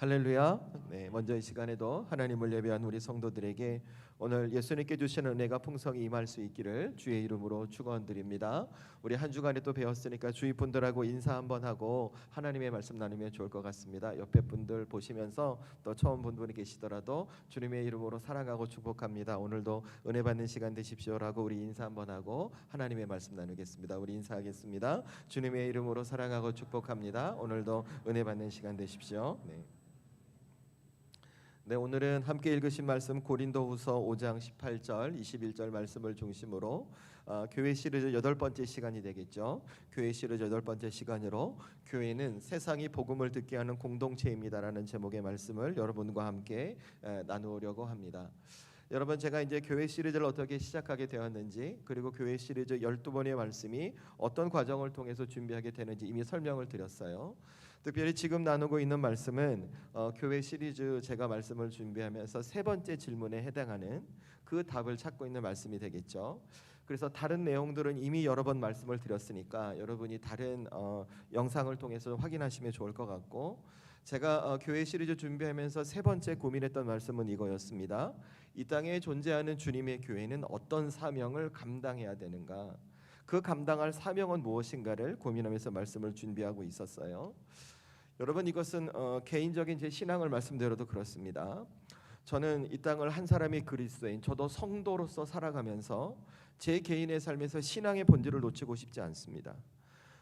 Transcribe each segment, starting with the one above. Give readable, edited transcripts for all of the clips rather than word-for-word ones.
할렐루야. 네, 먼저 이 시간에도 하나님을 예배한 우리 성도들에게 오늘 예수님께 주시는 은혜가 풍성히 임할 수 있기를 주의 이름으로 축원드립니다. 우리 한 주간에 또 배웠으니까 주위 분들하고 인사 한번 하고 하나님의 말씀 나누면 좋을 것 같습니다. 옆에 분들 보시면서 또 처음 본 분이 계시더라도 주님의 이름으로 사랑하고 축복합니다. 오늘도 은혜 받는 시간 되십시오라고 우리 인사 한번 하고 하나님의 말씀 나누겠습니다. 우리 인사하겠습니다. 주님의 이름으로 사랑하고 축복합니다. 오늘도 은혜 받는 시간 되십시오. 네, 오늘은 함께 읽으신 말씀 고린도후서 5장 18절 21절 말씀을 중심으로 교회 시리즈 8번째 시간이 되겠죠. 교회 시리즈 8번째 시간으로 교회는 세상이 복음을 듣게 하는 공동체입니다라는 제목의 말씀을 여러분과 함께 나누려고 합니다. 여러분, 제가 이제 교회 시리즈를 어떻게 시작하게 되었는지, 그리고 교회 시리즈 12번의 말씀이 어떤 과정을 통해서 준비하게 되는지 이미 설명을 드렸어요. 특별히 지금 나누고 있는 말씀은 교회 시리즈 제가 말씀을 준비하면서 세 번째 질문에 해당하는 그 답을 찾고 있는 말씀이 되겠죠. 그래서 다른 내용들은 이미 여러 번 말씀을 드렸으니까 여러분이 다른 영상을 통해서 확인하시면 좋을 것 같고, 제가 교회 시리즈 준비하면서 세 번째 고민했던 말씀은 이거였습니다. 이 땅에 존재하는 주님의 교회는 어떤 사명을 감당해야 되는가, 그 감당할 사명은 무엇인가를 고민하면서 말씀을 준비하고 있었어요. 여러분, 이것은 개인적인 제 신앙을 말씀드려도 그렇습니다. 저는 이 땅을 한 사람이 그리스도인, 저도 성도로서 살아가면서 제 개인의 삶에서 신앙의 본질을 놓치고 싶지 않습니다.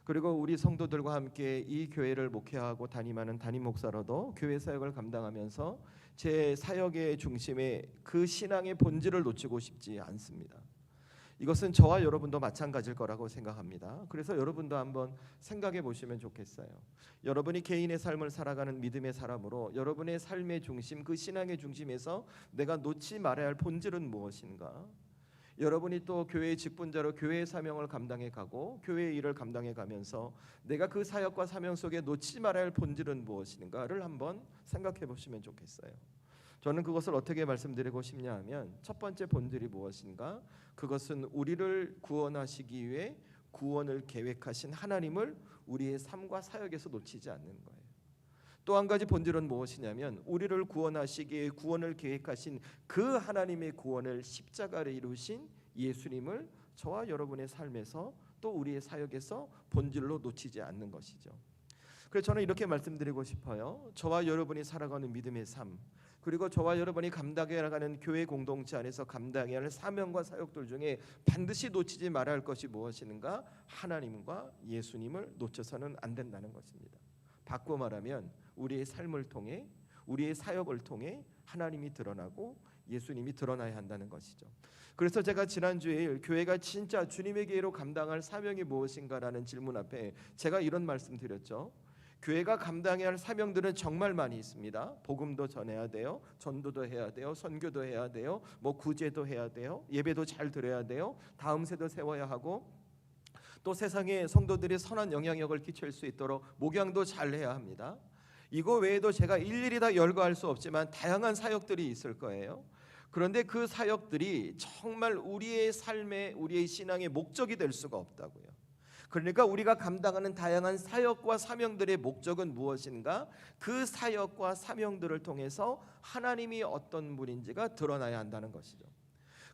그리고 우리 성도들과 함께 이 교회를 목회하고 담임하는 담임 목사로도 교회 사역을 감당하면서 제 사역의 중심에 그 신앙의 본질을 놓치고 싶지 않습니다. 이것은 저와 여러분도 마찬가지일 거라고 생각합니다. 그래서 여러분도 한번 생각해 보시면 좋겠어요. 여러분이 개인의 삶을 살아가는 믿음의 사람으로 여러분의 삶의 중심, 그 신앙의 중심에서 내가 놓지 말아야 할 본질은 무엇인가? 여러분이 또 교회의 직분자로 교회의 사명을 감당해 가고 교회의 일을 감당해 가면서 내가 그 사역과 사명 속에 놓지 말아야 할 본질은 무엇인가를 한번 생각해 보시면 좋겠어요. 저는 그것을 어떻게 말씀드리고 싶냐 하면, 첫 번째 본질이 무엇인가? 그것은 우리를 구원하시기 위해 구원을 계획하신 하나님을 우리의 삶과 사역에서 놓치지 않는 거예요. 또 한 가지 본질은 무엇이냐면, 우리를 구원하시기 위해 구원을 계획하신 그 하나님의 구원을 십자가를 이루신 예수님을 저와 여러분의 삶에서 또 우리의 사역에서 본질로 놓치지 않는 것이죠. 그래서 저는 이렇게 말씀드리고 싶어요. 저와 여러분이 살아가는 믿음의 삶, 그리고 저와 여러분이 감당해 나가는 교회 공동체 안에서 감당해야 할 사명과 사역들 중에 반드시 놓치지 말아야 할 것이 무엇인가? 하나님과 예수님을 놓쳐서는 안 된다는 것입니다. 바꿔 말하면 우리의 삶을 통해, 우리의 사역을 통해 하나님이 드러나고 예수님이 드러나야 한다는 것이죠. 그래서 제가 지난주에 교회가 진짜 주님의 교회로 감당할 사명이 무엇인가라는 질문 앞에 제가 이런 말씀 드렸죠. 교회가 감당해야 할 사명들은 정말 많이 있습니다. 복음도 전해야 돼요, 전도도 해야 돼요, 선교도 해야 돼요, 구제도 해야 돼요, 예배도 잘 드려야 돼요, 다음 세도 세워야 하고, 또 세상에 성도들이 선한 영향력을 끼칠 수 있도록 목양도 잘 해야 합니다. 이거 외에도 제가 일일이 다 열거할 수 없지만 다양한 사역들이 있을 거예요. 그런데 그 사역들이 정말 우리의 삶의, 우리의 신앙의 목적이 될 수가 없다고요. 그러니까 우리가 감당하는 다양한 사역과 사명들의 목적은 무엇인가? 그 사역과 사명들을 통해서 하나님이 어떤 분인지가 드러나야 한다는 것이죠.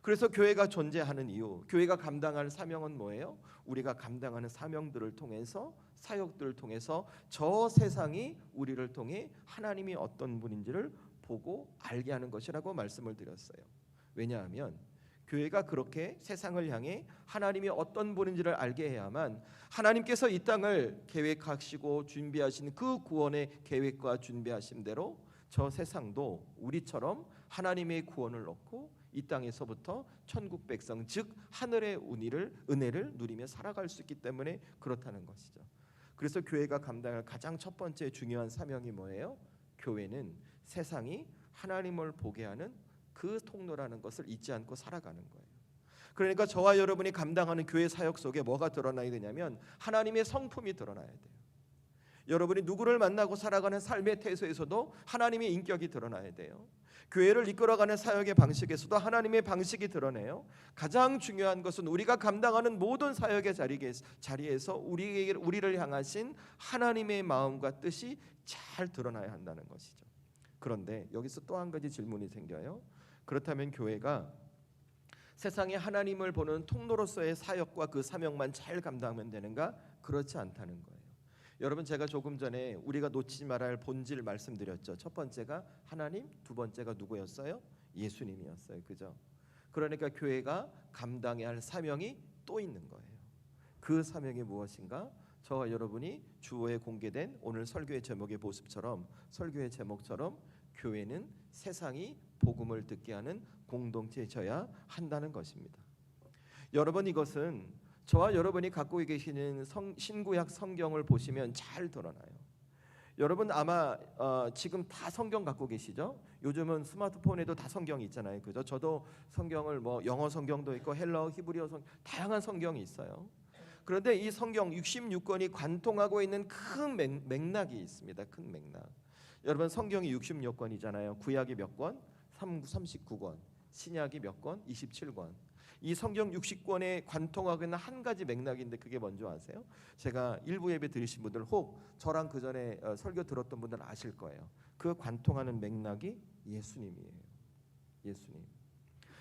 그래서 교회가 존재하는 이유, 교회가 감당할 사명은 뭐예요? 우리가 감당하는 사명들을 통해서, 사역들을 통해서 저 세상이 우리를 통해 하나님이 어떤 분인지를 보고 알게 하는 것이라고 말씀을 드렸어요. 왜냐하면 교회가 그렇게 세상을 향해 하나님이 어떤 분인지를 알게 해야만 하나님께서 이 땅을 계획하시고 준비하신 그 구원의 계획과 준비하심대로 저 세상도 우리처럼 하나님의 구원을 얻고 이 땅에서부터 천국 백성, 즉 하늘의 은혜를 누리며 살아갈 수 있기 때문에 그렇다는 것이죠. 그래서 교회가 감당할 가장 첫 번째 중요한 사명이 뭐예요? 교회는 세상이 하나님을 보게 하는 그 통로라는 것을 잊지 않고 살아가는 거예요. 그러니까 저와 여러분이 감당하는 교회 사역 속에 뭐가 드러나야 되냐면 하나님의 성품이 드러나야 돼요. 여러분이 누구를 만나고 살아가는 삶의 태도에서도 하나님의 인격이 드러나야 돼요. 교회를 이끌어가는 사역의 방식에서도 하나님의 방식이 드러내요. 가장 중요한 것은 우리가 감당하는 모든 사역의 자리에서 우리를 향하신 하나님의 마음과 뜻이 잘 드러나야 한다는 것이죠. 그런데 여기서 또 한 가지 질문이 생겨요. 그렇다면 교회가 세상에 하나님을 보는 통로로서의 사역과 그 사명만 잘 감당하면 되는가? 그렇지 않다는 거예요. 여러분, 제가 조금 전에 우리가 놓치지 말아야 할 본질 말씀드렸죠. 첫 번째가 하나님, 두 번째가 누구였어요? 예수님이었어요. 그죠? 그러니까 교회가 감당해야 할 사명이 또 있는 거예요. 그 사명이 무엇인가? 저와 여러분이 주호에 공개된 오늘 설교의 제목의 모습처럼, 설교의 제목처럼 교회는 세상이 복음을 듣게 하는 공동체여야 한다는 것입니다. 여러분, 이것은 저와 여러분이 갖고 계시는 신구약 성경을 보시면 잘 드러나요. 여러분 아마 지금 다 성경 갖고 계시죠? 요즘은 스마트폰에도 다 성경이 있잖아요. 그죠? 저도 성경을 영어 성경도 있고 헬라어, 히브리어 다양한 성경이 있어요. 그런데 이 성경 66권이 관통하고 있는 큰 맥락이 있습니다. 큰 맥락. 여러분, 성경이 66권이잖아요. 구약이 몇 권? 39권. 신약이 몇 권? 27권. 이 성경 60권에 관통하고 있는 한 가지 맥락인데 그게 뭔지 아세요? 제가 일부 예배 들으신 분들, 혹 저랑 그 전에 설교 들었던 분들 아실 거예요. 그 관통하는 맥락이 예수님이에요. 예수님.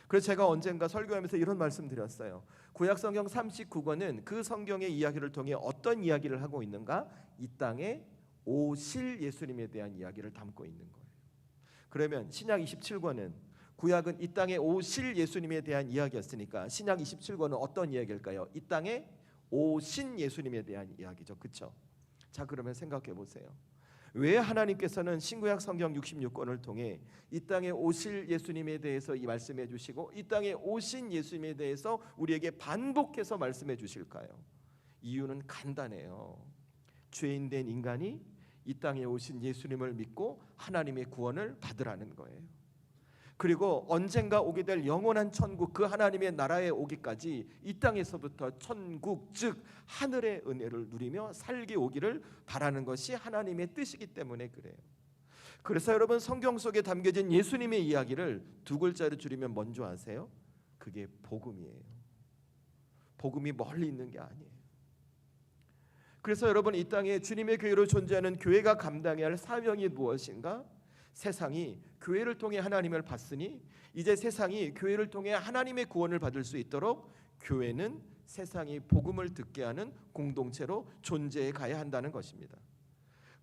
그래서 제가 언젠가 설교하면서 이런 말씀 드렸어요. 구약 성경 39권은 그 성경의 이야기를 통해 어떤 이야기를 하고 있는가? 이 땅에 오실 예수님에 대한 이야기를 담고 있는 거예요. 그러면 신약 27권은, 구약은 이 땅에 오실 예수님에 대한 이야기였으니까 신약 27권은 어떤 이야기일까요? 이 땅에 오신 예수님에 대한 이야기죠. 그렇죠? 자, 그러면 생각해 보세요. 왜 하나님께서는 신구약 성경 66권을 통해 이 땅에 오실 예수님에 대해서 이 말씀해 주시고 이 땅에 오신 예수님에 대해서 우리에게 반복해서 말씀해 주실까요? 이유는 간단해요. 죄인된 인간이 이 땅에 오신 예수님을 믿고 하나님의 구원을 받으라는 거예요. 그리고 언젠가 오게 될 영원한 천국, 그 하나님의 나라에 오기까지 이 땅에서부터 천국, 즉 하늘의 은혜를 누리며 살게 오기를 바라는 것이 하나님의 뜻이기 때문에 그래요. 그래서 여러분, 성경 속에 담겨진 예수님의 이야기를 두 글자로 줄이면 뭔지 아세요? 그게 복음이에요. 복음이 멀리 있는 게 아니에요. 그래서 여러분, 이 땅에 주님의 교회로 존재하는 교회가 감당해야 할 사명이 무엇인가? 세상이 교회를 통해 하나님을 봤으니 이제 세상이 교회를 통해 하나님의 구원을 받을 수 있도록 교회는 세상이 복음을 듣게 하는 공동체로 존재해 가야 한다는 것입니다.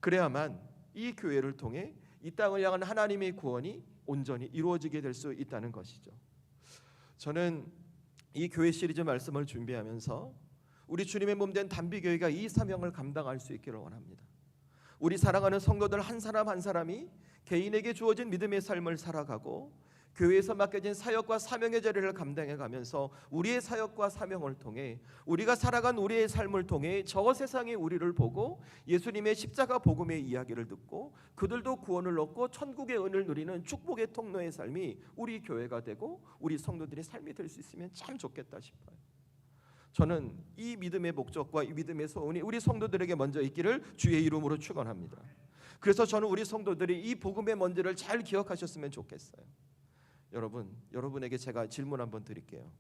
그래야만 이 교회를 통해 이 땅을 향한 하나님의 구원이 온전히 이루어지게 될 수 있다는 것이죠. 저는 이 교회 시리즈 말씀을 준비하면서 우리 주님의 몸된 단비교회가 이 사명을 감당할 수 있기를 원합니다. 우리 사랑하는 성도들 한 사람 한 사람이 개인에게 주어진 믿음의 삶을 살아가고 교회에서 맡겨진 사역과 사명의 자리를 감당해 가면서 우리의 사역과 사명을 통해 우리가 살아간 우리의 삶을 통해 저 세상에 우리를 보고 예수님의 십자가 복음의 이야기를 듣고 그들도 구원을 얻고 천국의 은을 누리는 축복의 통로의 삶이 우리 교회가 되고 우리 성도들의 삶이 될 수 있으면 참 좋겠다 싶어요. 저는 이 믿음의 목적과 이 믿음의 소원이 우리 성도들에게 먼저 있기를 주의 이름으로 축원합니다. 그래서 저는 우리 성도들이 이 복음의 먼지를 잘 기억하셨으면 좋겠어요. 여러분에게 제가 질문 한번 드릴게요.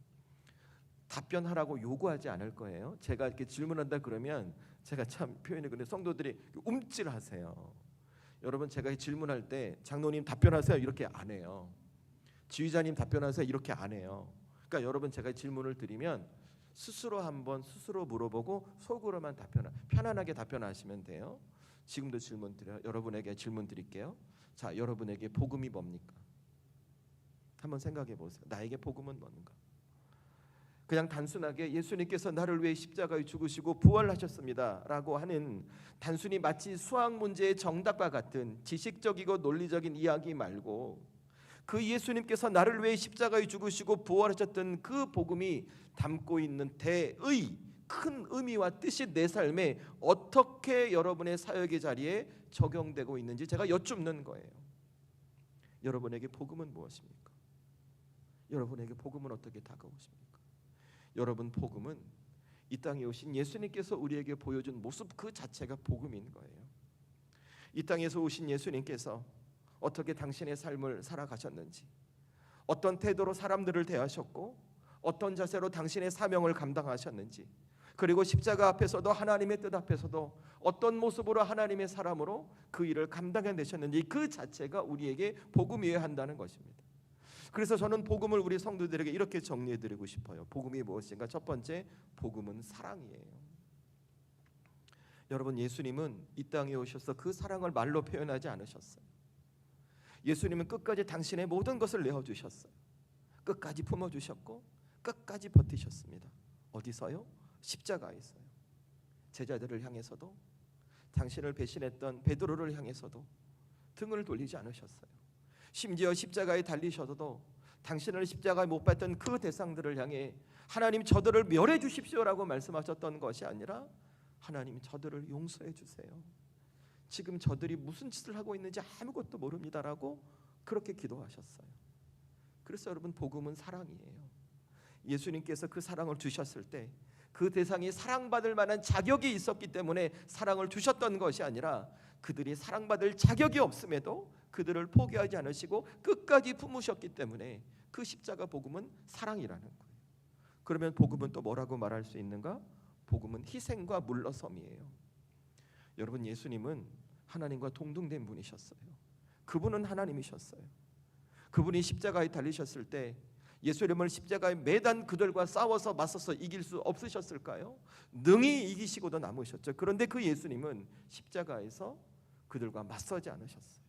답변하라고 요구하지 않을 거예요. 제가 이렇게 질문한다 그러면 제가 참 표현이 근데 성도들이 움찔하세요. 여러분, 제가 질문할 때 장로님 답변하세요 이렇게 안 해요. 지휘자님 답변하세요 이렇게 안 해요. 그러니까 여러분, 제가 질문을 드리면 스스로 한번 스스로 물어보고 속으로만 편안하게 답변하시면 돼요. 지금도 여러분에게 질문 드릴게요. 자, 여러분에게 복음이 뭡니까? 한번 생각해 보세요. 나에게 복음은 뭔가? 그냥 단순하게 예수님께서 나를 위해 십자가에 죽으시고 부활하셨습니다 라고 하는 단순히 마치 수학 문제의 정답과 같은 지식적이고 논리적인 이야기 말고 그 예수님께서 나를 위해 십자가에 죽으시고 부활하셨던 그 복음이 담고 있는 대의 큰 의미와 뜻이 내 삶에 어떻게 여러분의 사역의 자리에 적용되고 있는지 제가 여쭙는 거예요. 여러분에게 복음은 무엇입니까? 여러분에게 복음은 어떻게 다가오십니까? 여러분, 복음은 이 땅에 오신 예수님께서 우리에게 보여준 모습 그 자체가 복음인 거예요. 이 땅에서 오신 예수님께서 어떻게 당신의 삶을 살아가셨는지, 어떤 태도로 사람들을 대하셨고 어떤 자세로 당신의 사명을 감당하셨는지, 그리고 십자가 앞에서도 하나님의 뜻 앞에서도 어떤 모습으로 하나님의 사람으로 그 일을 감당해내셨는지 그 자체가 우리에게 복음이어야 한다는 것입니다. 그래서 저는 복음을 우리 성도들에게 이렇게 정리해드리고 싶어요. 복음이 무엇인가? 첫 번째, 복음은 사랑이에요. 여러분, 예수님은 이 땅에 오셔서 그 사랑을 말로 표현하지 않으셨어요. 예수님은 끝까지 당신의 모든 것을 내어주셨어요. 끝까지 품어주셨고 끝까지 버티셨습니다. 어디서요? 십자가에서요. 제자들을 향해서도, 당신을 배신했던 베드로를 향해서도 등을 돌리지 않으셨어요. 심지어 십자가에 달리셔서도 당신을 십자가에 못 박던 그 대상들을 향해 하나님 저들을 멸해 주십시오라고 말씀하셨던 것이 아니라 하나님 저들을 용서해 주세요. 지금 저들이 무슨 짓을 하고 있는지 아무것도 모릅니다라고 그렇게 기도하셨어요. 그래서 여러분, 복음은 사랑이에요. 예수님께서 그 사랑을 주셨을 때 그 대상이 사랑받을 만한 자격이 있었기 때문에 사랑을 주셨던 것이 아니라 그들이 사랑받을 자격이 없음에도 그들을 포기하지 않으시고 끝까지 품으셨기 때문에 그 십자가 복음은 사랑이라는 거예요. 그러면 복음은 또 뭐라고 말할 수 있는가? 복음은 희생과 물러섬이에요. 여러분, 예수님은 하나님과 동등된 분이셨어요. 그분은 하나님이셨어요. 그분이 십자가에 달리셨을 때 예수님을 십자가에 매단 그들과 싸워서 맞서서 이길 수 없으셨을까요? 능히 이기시고도 남으셨죠. 그런데 그 예수님은 십자가에서 그들과 맞서지 않으셨어요.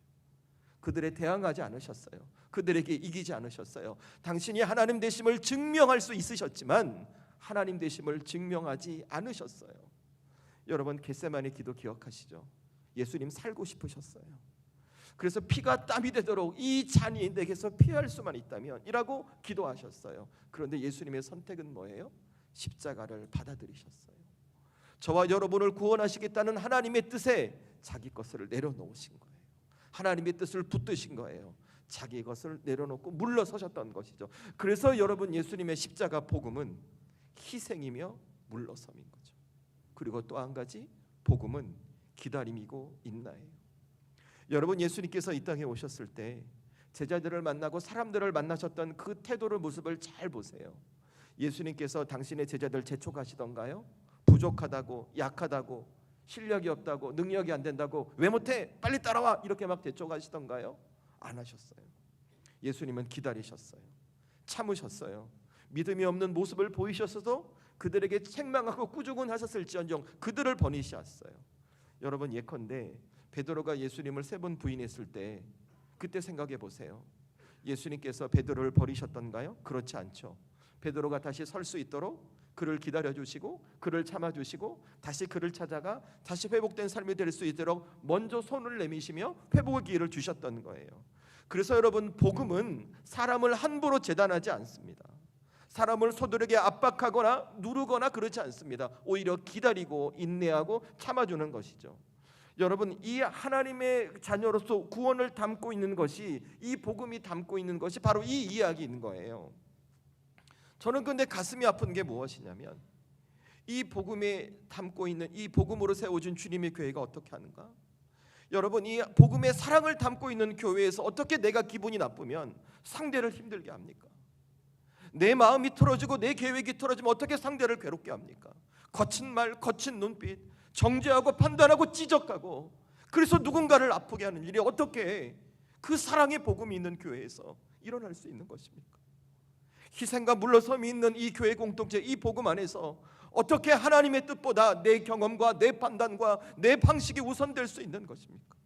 그들에 대항하지 않으셨어요. 그들에게 이기지 않으셨어요. 당신이 하나님 되심을 증명할 수 있으셨지만 하나님 되심을 증명하지 않으셨어요. 여러분, 겟세마네 기도 기억하시죠? 예수님 살고 싶으셨어요. 그래서 피가 땀이 되도록 이 잔이 내게서 피할 수만 있다면 이라고 기도하셨어요. 그런데 예수님의 선택은 뭐예요? 십자가를 받아들이셨어요. 저와 여러분을 구원하시겠다는 하나님의 뜻에 자기 것을 내려놓으신 거예요. 하나님의 뜻을 붙드신 거예요. 자기 것을 내려놓고 물러서셨던 것이죠. 그래서 여러분, 예수님의 십자가 복음은 희생이며 물러섬인 거죠. 그리고 또 한 가지, 복음은 기다림이고 인내예요. 여러분, 예수님께서 이 땅에 오셨을 때 제자들을 만나고 사람들을 만나셨던 그 태도를, 모습을 잘 보세요. 예수님께서 당신의 제자들 재촉하시던가요? 부족하다고, 약하다고, 실력이 없다고, 능력이 안 된다고, 왜 못해? 빨리 따라와! 이렇게 막 재촉하시던가요? 안 하셨어요. 예수님은 기다리셨어요. 참으셨어요. 믿음이 없는 모습을 보이셨어도 그들에게 책망하고 꾸중은 하셨을지언정 그들을 버리셨어요. 여러분, 예컨대 베드로가 예수님을 3번 부인했을 때 그때 생각해 보세요. 예수님께서 베드로를 버리셨던가요? 그렇지 않죠. 베드로가 다시 설 수 있도록 그를 기다려주시고 그를 참아주시고 다시 그를 찾아가 다시 회복된 삶이 될 수 있도록 먼저 손을 내미시며 회복의 기회를 주셨던 거예요. 그래서 여러분, 복음은 사람을 함부로 재단하지 않습니다. 사람을 서두르게 압박하거나 누르거나 그렇지 않습니다. 오히려 기다리고 인내하고 참아주는 것이죠. 여러분, 이 하나님의 자녀로서 구원을 담고 있는 것이, 이 복음이 담고 있는 것이 바로 이 이야기인 거예요. 저는 근데 가슴이 아픈 게 무엇이냐면 이 복음에 담고 있는, 이 복음으로 세워진 주님의 교회가 어떻게 하는가? 여러분, 이 복음의 사랑을 담고 있는 교회에서 어떻게 내가 기분이 나쁘면 상대를 힘들게 합니까? 내 마음이 틀어지고 내 계획이 틀어지면 어떻게 상대를 괴롭게 합니까? 거친 말, 거친 눈빛, 정죄하고 판단하고 지적하고, 그래서 누군가를 아프게 하는 일이 어떻게 그 사랑의 복음이 있는 교회에서 일어날 수 있는 것입니까? 희생과 물러섬이 있는 이 교회 공동체, 이 복음 안에서 어떻게 하나님의 뜻보다 내 경험과 내 판단과 내 방식이 우선될 수 있는 것입니까?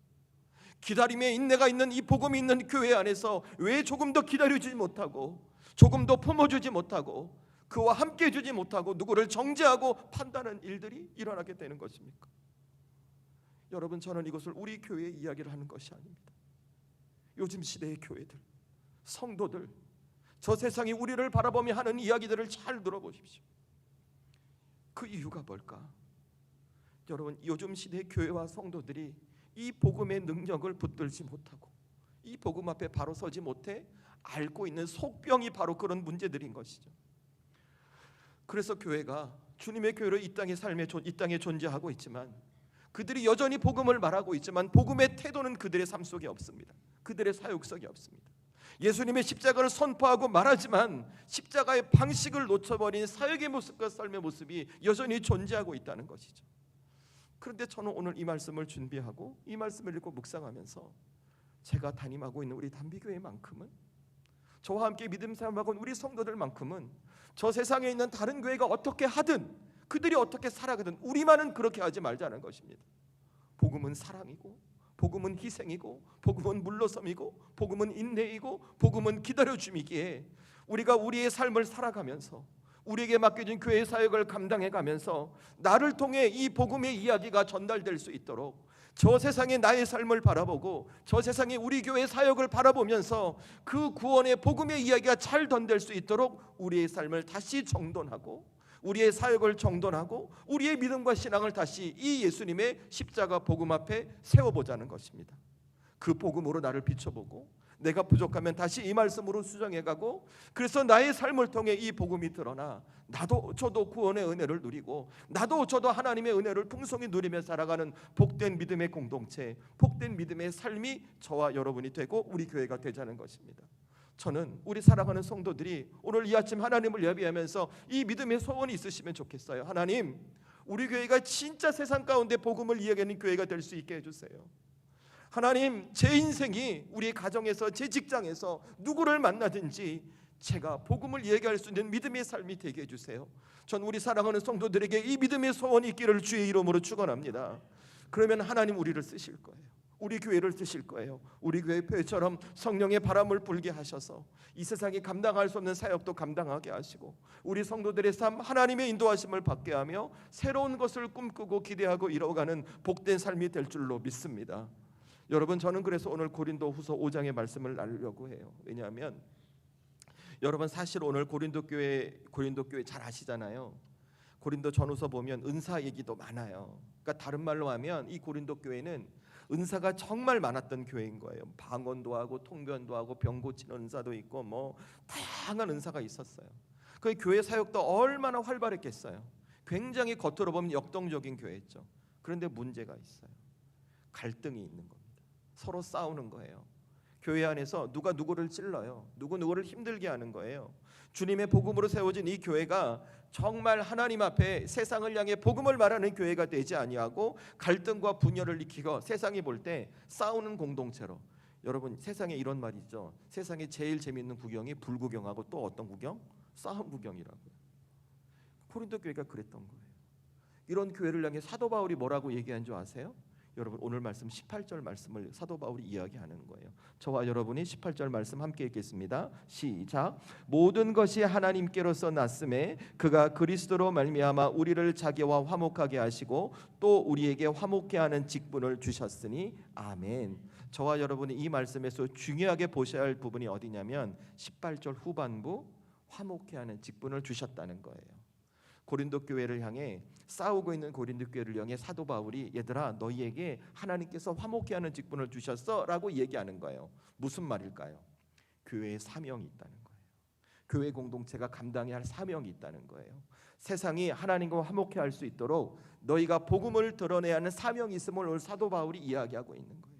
기다림의 인내가 있는 이 복음이 있는 교회 안에서 왜 조금 더 기다려주지 못하고, 조금 더 품어주지 못하고, 그와 함께 해주지 못하고 누구를 정죄하고 판단하는 일들이 일어나게 되는 것입니까? 여러분, 저는 이것을 우리 교회의 이야기를 하는 것이 아닙니다. 요즘 시대의 교회들, 성도들, 저 세상이 우리를 바라보며 하는 이야기들을 잘 들어보십시오. 그 이유가 뭘까? 여러분, 요즘 시대의 교회와 성도들이 이 복음의 능력을 붙들지 못하고 이 복음 앞에 바로 서지 못해 앓고 있는 속병이 바로 그런 문제들인 것이죠. 그래서 교회가 주님의 교회로 이 땅에 존재하고 있지만, 그들이 여전히 복음을 말하고 있지만 복음의 태도는 그들의 삶 속에 없습니다. 그들의 사역성이 없습니다. 예수님의 십자가를 선포하고 말하지만 십자가의 방식을 놓쳐버린 사역의 모습과 삶의 모습이 여전히 존재하고 있다는 것이죠. 그런데 저는 오늘 이 말씀을 준비하고 이 말씀을 읽고 묵상하면서 제가 담임하고 있는 우리 단비교회만큼은, 저와 함께 믿음 삶하고 우리 성도들만큼은 저 세상에 있는 다른 교회가 어떻게 하든, 그들이 어떻게 살아가든 우리만은 그렇게 하지 말자는 것입니다. 복음은 사랑이고, 복음은 희생이고, 복음은 물러섬이고, 복음은 인내이고, 복음은 기다려줌이기에 우리가 우리의 삶을 살아가면서 우리에게 맡겨진 교회 사역을 감당해가면서 나를 통해 이 복음의 이야기가 전달될 수 있도록, 저 세상에 나의 삶을 바라보고 저 세상에 우리 교회 사역을 바라보면서 그 구원의 복음의 이야기가 잘 전될 수 있도록 우리의 삶을 다시 정돈하고, 우리의 사역을 정돈하고, 우리의 믿음과 신앙을 다시 이 예수님의 십자가 복음 앞에 세워보자는 것입니다. 그 복음으로 나를 비춰보고, 내가 부족하면 다시 이 말씀으로 수정해가고, 그래서 나의 삶을 통해 이 복음이 드러나 저도 구원의 은혜를 누리고, 저도 하나님의 은혜를 풍성히 누리며 살아가는 복된 믿음의 공동체, 복된 믿음의 삶이 저와 여러분이 되고 우리 교회가 되자는 것입니다. 저는 우리 사랑하는 성도들이 오늘 이 아침 하나님을 예배하면서 이 믿음의 소원이 있으시면 좋겠어요. 하나님, 우리 교회가 진짜 세상 가운데 복음을 이야기하는 교회가 될 수 있게 해주세요. 하나님, 제 인생이 우리 가정에서, 제 직장에서 누구를 만나든지 제가 복음을 얘기할 수 있는 믿음의 삶이 되게 해주세요. 전 우리 사랑하는 성도들에게 이 믿음의 소원이 있기를 주의 이름으로 축원합니다. 그러면 하나님 우리를 쓰실 거예요. 우리 교회를 쓰실 거예요. 우리 교회 교회처럼 성령의 바람을 불게 하셔서 이 세상이 감당할 수 없는 사역도 감당하게 하시고, 우리 성도들의 삶 하나님의 인도하심을 받게 하며 새로운 것을 꿈꾸고 기대하고 이뤄가는 복된 삶이 될 줄로 믿습니다. 여러분, 저는 그래서 오늘 고린도후서 5장의 말씀을 나누려고 해요. 왜냐하면 여러분, 사실 오늘 고린도 교회 잘 아시잖아요. 고린도 전후서 보면 은사 얘기도 많아요. 그러니까 다른 말로 하면 이 고린도 교회는 은사가 정말 많았던 교회인 거예요. 방언도 하고 통변도 하고 병 고치는 은사도 있고 뭐 다양한 은사가 있었어요. 그 교회 사역도 얼마나 활발했겠어요. 굉장히 겉으로 보면 역동적인 교회였죠. 그런데 문제가 있어요. 갈등이 있는 겁니다. 서로 싸우는 거예요. 교회 안에서 누가 누구를 찔러요. 누구를 힘들게 하는 거예요. 주님의 복음으로 세워진 이 교회가 정말 하나님 앞에 세상을 향해 복음을 말하는 교회가 되지 아니하고 갈등과 분열을 일으키고 세상이 볼 때 싸우는 공동체로. 여러분, 세상에 이런 말이 있죠. 세상에 제일 재밌는 구경이 불구경하고 또 어떤 구경? 싸움 구경이라고요. 고린도 교회가 그랬던 거예요. 이런 교회를 향해 사도 바울이 뭐라고 얘기한 줄 아세요? 여러분, 오늘 말씀 18절 말씀을 사도 바울이 이야기하는 거예요. 저와 여러분이 18절 말씀 함께 읽겠습니다. 시작. 모든 것이 하나님께로서 났음에 그가 그리스도로 말미암아 우리를 자기와 화목하게 하시고 또 우리에게 화목케 하는 직분을 주셨으니 아멘. 저와 여러분이 이 말씀에서 중요하게 보셔야 할 부분이 어디냐면 18절 후반부 화목케 하는 직분을 주셨다는 거예요. 고린도 교회를 향해, 싸우고 있는 고린도 교회를 향해 사도 바울이 얘들아, 너희에게 하나님께서 화목케 하는 직분을 주셨어라고 얘기하는 거예요. 무슨 말일까요? 교회에 사명이 있다는 거예요. 교회 공동체가 감당해야 할 사명이 있다는 거예요. 세상이 하나님과 화목케 할 수 있도록 너희가 복음을 드러내야 하는 사명이 있음을 오늘 사도 바울이 이야기하고 있는 거예요.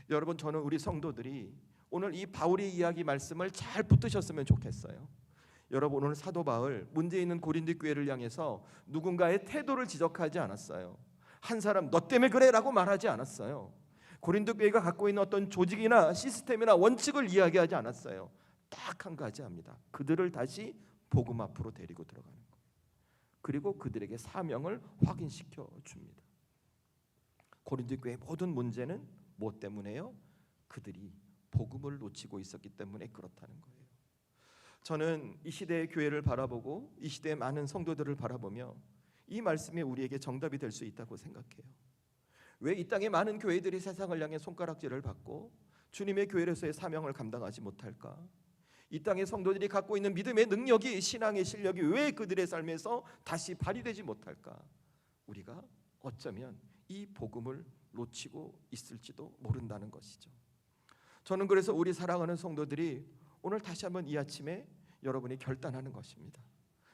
여러분, 저는 우리 성도들이 오늘 이 바울의 이야기 말씀을 잘 붙드셨으면 좋겠어요. 여러분, 오늘 사도 바울 문제 있는 고린도 교회를 향해서 누군가의 태도를 지적하지 않았어요. 한 사람 너 때문에 그래라고 말하지 않았어요. 고린도 교회가 갖고 있는 어떤 조직이나 시스템이나 원칙을 이야기하지 않았어요. 딱 한 가지 합니다. 그들을 다시 복음 앞으로 데리고 들어가는 거예요. 그리고 그들에게 사명을 확인시켜 줍니다. 고린도 교회의 모든 문제는 뭐 때문에요? 그들이 복음을 놓치고 있었기 때문에 그렇다는 거예요. 저는 이 시대의 교회를 바라보고 이 시대의 많은 성도들을 바라보며 이 말씀이 우리에게 정답이 될 수 있다고 생각해요. 왜 이 땅의 많은 교회들이 세상을 향해 손가락질을 받고 주님의 교회로서의 사명을 감당하지 못할까? 이 땅의 성도들이 갖고 있는 믿음의 능력이, 신앙의 실력이 왜 그들의 삶에서 다시 발휘되지 못할까? 우리가 어쩌면 이 복음을 놓치고 있을지도 모른다는 것이죠. 저는 그래서 우리 사랑하는 성도들이 오늘 다시 한번 이 아침에 여러분이 결단하는 것입니다.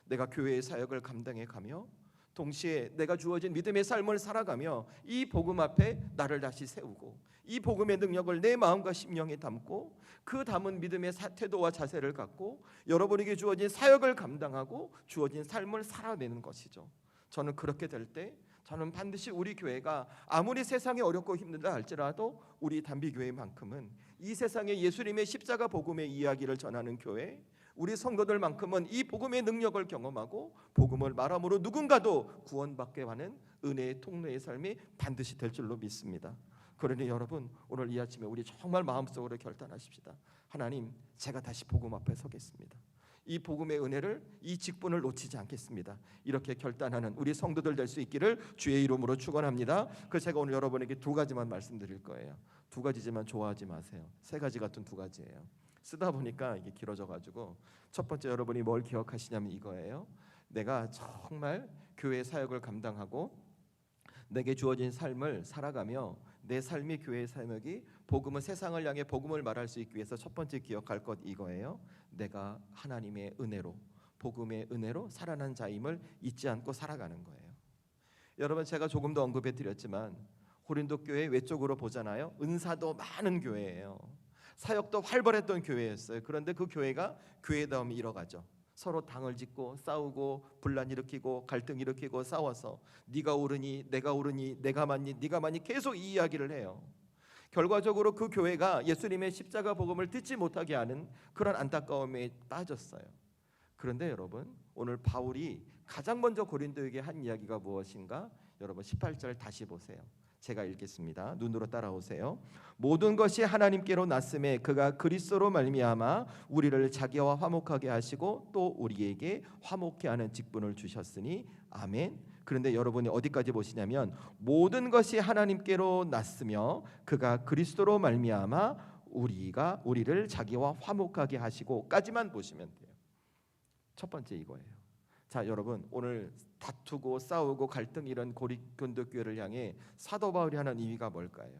내가 교회의 사역을 감당해 가며 동시에 내가 주어진 믿음의 삶을 살아가며 이 복음 앞에 나를 다시 세우고 이 복음의 능력을 내 마음과 심령에 담고 그 담은 믿음의 태도와 자세를 갖고 여러분에게 주어진 사역을 감당하고 주어진 삶을 살아내는 것이죠. 저는 그렇게 될 때 저는 반드시 우리 교회가 아무리 세상이 어렵고 힘들다 할지라도 우리 단비교회만큼은 이 세상에 예수님의 십자가 복음의 이야기를 전하는 교회, 우리 성도들만큼은 이 복음의 능력을 경험하고 복음을 말함으로 누군가도 구원받게 하는 은혜의 통로의 삶이 반드시 될 줄로 믿습니다. 그러니 여러분, 오늘 이 아침에 우리 정말 마음속으로 결단하십시다. 하나님, 제가 다시 복음 앞에 서겠습니다. 이 복음의 은혜를, 이 직분을 놓치지 않겠습니다. 이렇게 결단하는 우리 성도들 될 수 있기를 주의 이름으로 축원합니다. 그래서 제가 오늘 여러분에게 두 가지만 말씀드릴 거예요. 두 가지지만 좋아하지 마세요. 세 가지 같은 두 가지예요. 쓰다 보니까 이게 길어져 가지고 첫 번째 여러분이 뭘 기억하시냐면 이거예요. 내가 정말 교회 사역을 감당하고 내게 주어진 삶을 살아가며 내 삶이 교회의 사역이 복음은 세상을 향해 복음을 말할 수 있기 위해서 첫 번째 기억할 것 이거예요. 내가 하나님의 은혜로, 복음의 은혜로 살아난 자임을 잊지 않고 살아가는 거예요. 여러분, 제가 조금 더 언급해 드렸지만 고린도 교회 외적으로 보잖아요. 은사도 많은 교회예요. 사역도 활발했던 교회였어요. 그런데 그 교회가 교회다움이 잃어가죠. 서로 당을 짓고 싸우고 분란 일으키고 갈등 일으키고 싸워서 네가 옳으니 내가 옳으니 내가 맞니 네가 맞니 계속 이 이야기를 해요. 결과적으로 그 교회가 예수님의 십자가 복음을 듣지 못하게 하는 그런 안타까움에 빠졌어요. 그런데 여러분, 오늘 바울이 가장 먼저 고린도에게 한 이야기가 무엇인가? 여러분 18절 다시 보세요. 제가 읽겠습니다. 눈으로 따라오세요. 모든 것이 하나님께로 났음에 그가 그리스도로 말미암아 우리를 자기와 화목하게 하시고 또 우리에게 화목케 하는 직분을 주셨으니 아멘. 그런데 여러분이 어디까지 보시냐면 모든 것이 하나님께로 났으며 그가 그리스도로 말미암아 우리를 자기와 화목하게 하시고까지만 보시면 돼요. 첫 번째 이거예요. 자, 여러분, 오늘 다투고 싸우고 갈등 이런 고린도 교회를 향해 사도 바울이 하는 의미가 뭘까요?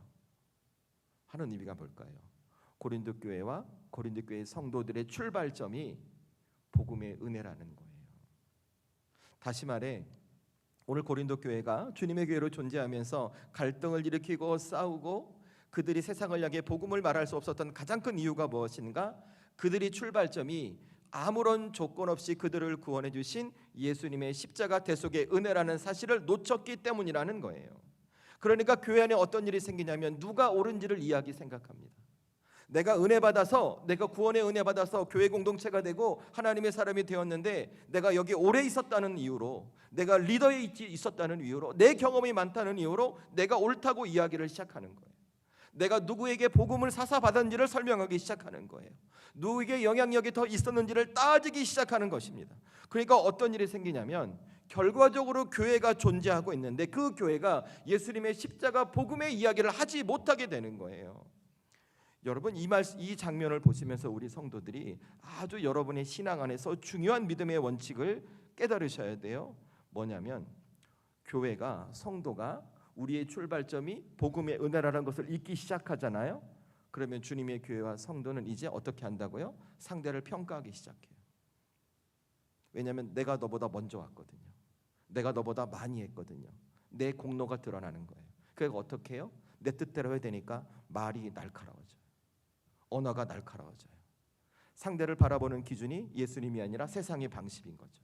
고린도 교회와 고린도 교회 성도들의 출발점이 복음의 은혜라는 거예요. 다시 말해, 오늘 고린도 교회가 주님의 교회로 존재하면서 갈등을 일으키고 싸우고 그들이 세상을 향해 복음을 말할 수 없었던 가장 큰 이유가 무엇인가? 그들이 출발점이 아무런 조건 없이 그들을 구원해 주신 예수님의 십자가 대속의 은혜라는 사실을 놓쳤기 때문이라는 거예요. 그러니까 교회 안에 어떤 일이 생기냐면 누가 옳은지를 이야기 생각합니다. 내가 은혜 받아서, 내가 구원의 은혜 받아서 교회 공동체가 되고 하나님의 사람이 되었는데 내가 여기 오래 있었다는 이유로, 내가 리더에 있었다는 이유로, 내 경험이 많다는 이유로 내가 옳다고 이야기를 시작하는 거예요. 내가 누구에게 복음을 사사 받았는지를 설명하기 시작하는 거예요. 누구에게 영향력이 더 있었는지를 따지기 시작하는 것입니다. 그러니까 어떤 일이 생기냐면 결과적으로 교회가 존재하고 있는데 그 교회가 예수님의 십자가 복음의 이야기를 하지 못하게 되는 거예요. 여러분, 이 장면을 보시면서 우리 성도들이 아주 여러분의 신앙 안에서 중요한 믿음의 원칙을 깨달으셔야 돼요. 뭐냐면 교회가, 성도가 우리의 출발점이 복음의 은혜라는 것을 잊기 시작하잖아요. 그러면 주님의 교회와 성도는 이제 어떻게 한다고요? 상대를 평가하기 시작해요. 왜냐하면 내가 너보다 먼저 왔거든요. 내가 너보다 많이 했거든요. 내 공로가 드러나는 거예요. 그래서 어떻게 해요? 내 뜻대로 해야 되니까 말이 날카로워져요. 언어가 날카로워져요. 상대를 바라보는 기준이 예수님이 아니라 세상의 방식인 거죠.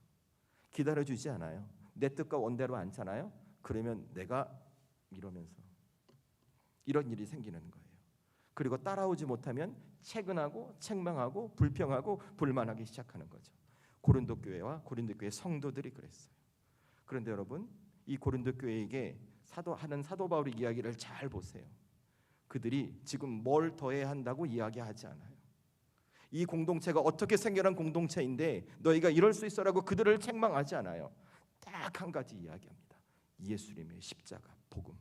기다려주지 않아요. 내 뜻과 원대로 않잖아요. 그러면 내가 이러면서 이런 일이 생기는 거예요. 그리고 따라오지 못하면 채근하고 책망하고 불평하고 불만하기 시작하는 거죠. 고린도 교회와 고린도 교회 성도들이 그랬어요. 그런데 여러분, 이 고린도 교회에게 사도 바울의 이야기를 잘 보세요. 그들이 지금 뭘 더해야 한다고 이야기하지 않아요. 이 공동체가 어떻게 생겨난 공동체인데 너희가 이럴 수 있어라고 그들을 책망하지 않아요. 딱 한 가지 이야기합니다. 예수님의 십자가 복음.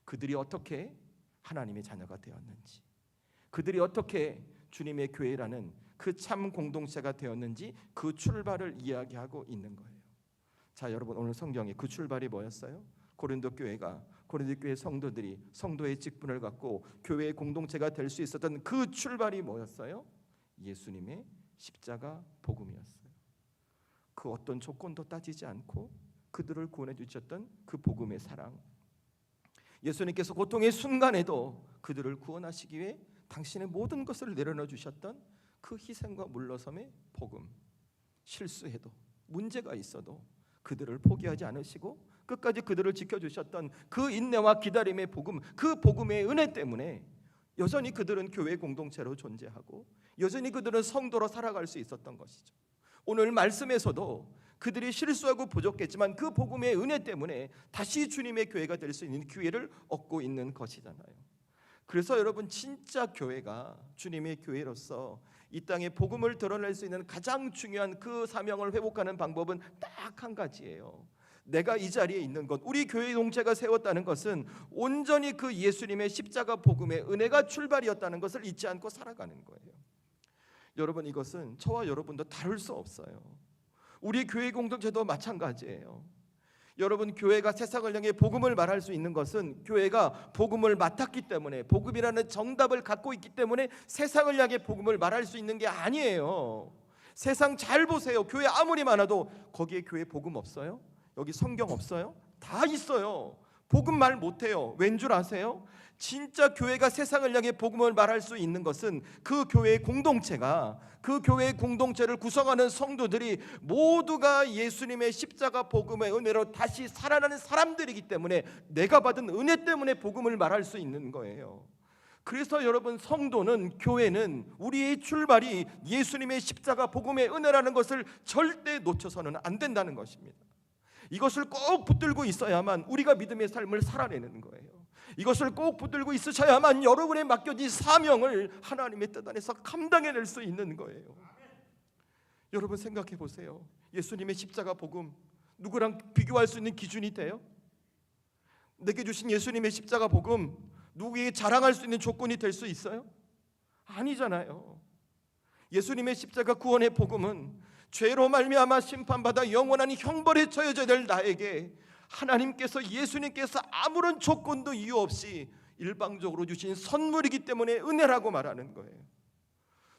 그들이 어떻게 하나님의 자녀가 되었는지, 그들이 어떻게 주님의 교회라는 그 참 공동체가 되었는지 그 출발을 이야기하고 있는 거예요. 자, 여러분, 오늘 성경에 그 출발이 뭐였어요? 고린도 교회가, 고린도 교회 성도들이 성도의 직분을 갖고 교회의 공동체가 될 수 있었던 그 출발이 뭐였어요? 예수님의 십자가 복음이었어요. 그 어떤 조건도 따지지 않고 그들을 구원해 주셨던 그 복음의 사랑. 예수님께서 고통의 순간에도 그들을 구원하시기 위해 당신의 모든 것을 내려놔 주셨던 그 희생과 물러섬의 복음, 실수해도 문제가 있어도 그들을 포기하지 않으시고 끝까지 그들을 지켜주셨던 그 인내와 기다림의 복음, 그 복음의 은혜 때문에 여전히 그들은 교회 공동체로 존재하고 여전히 그들은 성도로 살아갈 수 있었던 것이죠. 오늘 말씀에서도 그들이 실수하고 부족했지만 그 복음의 은혜 때문에 다시 주님의 교회가 될 수 있는 기회를 얻고 있는 것이잖아요. 그래서 여러분, 진짜 교회가 주님의 교회로서 이 땅에 복음을 드러낼 수 있는 가장 중요한 그 사명을 회복하는 방법은 딱 한 가지예요. 내가 이 자리에 있는 것, 우리 교회 동체가 세웠다는 것은 온전히 그 예수님의 십자가 복음의 은혜가 출발이었다는 것을 잊지 않고 살아가는 거예요. 여러분, 이것은 저와 여러분도 다를 수 없어요. 우리 교회 공동체도 마찬가지예요. 여러분, 교회가 세상을 향해 복음을 말할 수 있는 것은 교회가 복음을 맡았기 때문에, 복음이라는 정답을 갖고 있기 때문에 세상을 향해 복음을 말할 수 있는 게 아니에요. 세상 잘 보세요. 교회 아무리 많아도 거기에 교회 복음 없어요? 여기 성경 없어요? 다 있어요. 복음 말 못해요. 왠 줄 아세요? 진짜 교회가 세상을 향해 복음을 말할 수 있는 것은 그 교회의 공동체가, 그 교회의 공동체를 구성하는 성도들이 모두가 예수님의 십자가 복음의 은혜로 다시 살아나는 사람들이기 때문에, 내가 받은 은혜 때문에 복음을 말할 수 있는 거예요. 그래서 여러분, 성도는, 교회는 우리의 출발이 예수님의 십자가 복음의 은혜라는 것을 절대 놓쳐서는 안 된다는 것입니다. 이것을 꼭 붙들고 있어야만 우리가 믿음의 삶을 살아내는 거예요. 이것을 꼭 붙들고 있으셔야만 여러분의 맡겨진 사명을 하나님의 뜻 안에서 감당해낼 수 있는 거예요. 여러분, 생각해 보세요. 예수님의 십자가 복음, 누구랑 비교할 수 있는 기준이 돼요? 내게 주신 예수님의 십자가 복음, 누구에게 자랑할 수 있는 조건이 될 수 있어요? 아니잖아요. 예수님의 십자가 구원의 복음은 죄로 말미암아 심판받아 영원한 형벌에 처해져야 될 나에게 하나님께서, 예수님께서 아무런 조건도 이유 없이 일방적으로 주신 선물이기 때문에 은혜라고 말하는 거예요.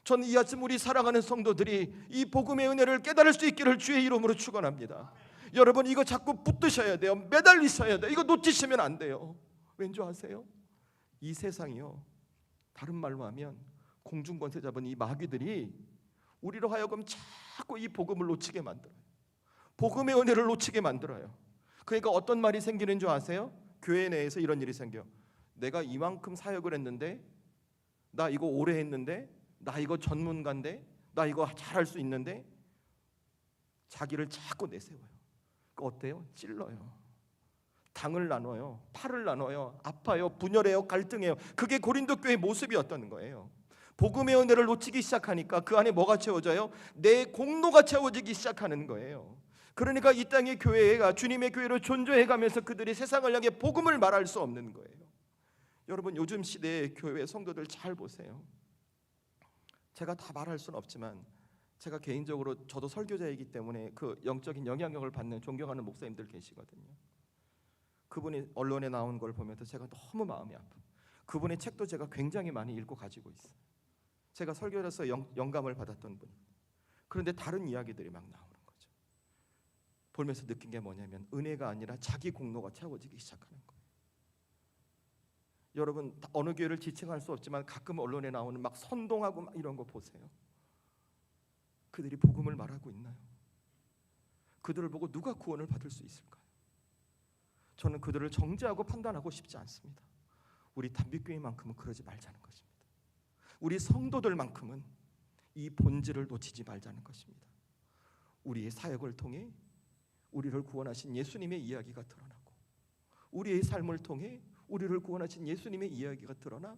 저는 이 아침 우리 사랑하는 성도들이 이 복음의 은혜를 깨달을 수 있기를 주의 이름으로 축원합니다. 여러분, 이거 자꾸 붙드셔야 돼요. 매달리셔야 돼요. 이거 놓치시면 안 돼요. 왠지 아세요? 이 세상이요, 다른 말로 하면 공중권세 잡은 이 마귀들이 우리로 하여금 자꾸 이 복음을 놓치게 만들어요. 복음의 은혜를 놓치게 만들어요. 그러니까 어떤 말이 생기는 줄 아세요? 교회 내에서 이런 일이 생겨. 내가 이만큼 사역을 했는데, 나 이거 오래 했는데, 나 이거 전문가인데, 나 이거 잘할 수 있는데, 자기를 자꾸 내세워요. 어때요? 찔러요. 당을 나눠요. 팔을 나눠요. 아파요. 분열해요. 갈등해요. 그게 고린도 교회의 모습이었던 거예요. 복음의 은혜를 놓치기 시작하니까 그 안에 뭐가 채워져요? 내 공로가 채워지기 시작하는 거예요. 그러니까 이 땅의 교회가 주님의 교회로 존재해가면서 그들이 세상을 향해 복음을 말할 수 없는 거예요. 여러분, 요즘 시대의 교회 성도들 잘 보세요. 제가 다 말할 수는 없지만 제가 개인적으로, 저도 설교자이기 때문에 그 영적인 영향력을 받는 존경하는 목사님들 계시거든요. 그분이 언론에 나온 걸 보면서 제가 너무 마음이 아파요. 그분의 책도 제가 굉장히 많이 읽고 가지고 있어요. 제가 설교자로서 영감을 받았던 분. 그런데 다른 이야기들이 막 나오는 거죠. 보면서 느낀 게 뭐냐면 은혜가 아니라 자기 공로가 채워지기 시작하는 거예요. 여러분, 어느 교회를 지칭할 수 없지만 가끔 언론에 나오는 막 선동하고 막 이런 거 보세요. 그들이 복음을 말하고 있나요? 그들을 보고 누가 구원을 받을 수 있을까요? 저는 그들을 정죄하고 판단하고 싶지 않습니다. 우리 단빛교회만큼은 그러지 말자는 것입니다. 우리 성도들만큼은 이 본질을 놓치지 말자는 것입니다. 우리의 사역을 통해 우리를 구원하신 예수님의 이야기가 드러나고, 우리의 삶을 통해 우리를 구원하신 예수님의 이야기가 드러나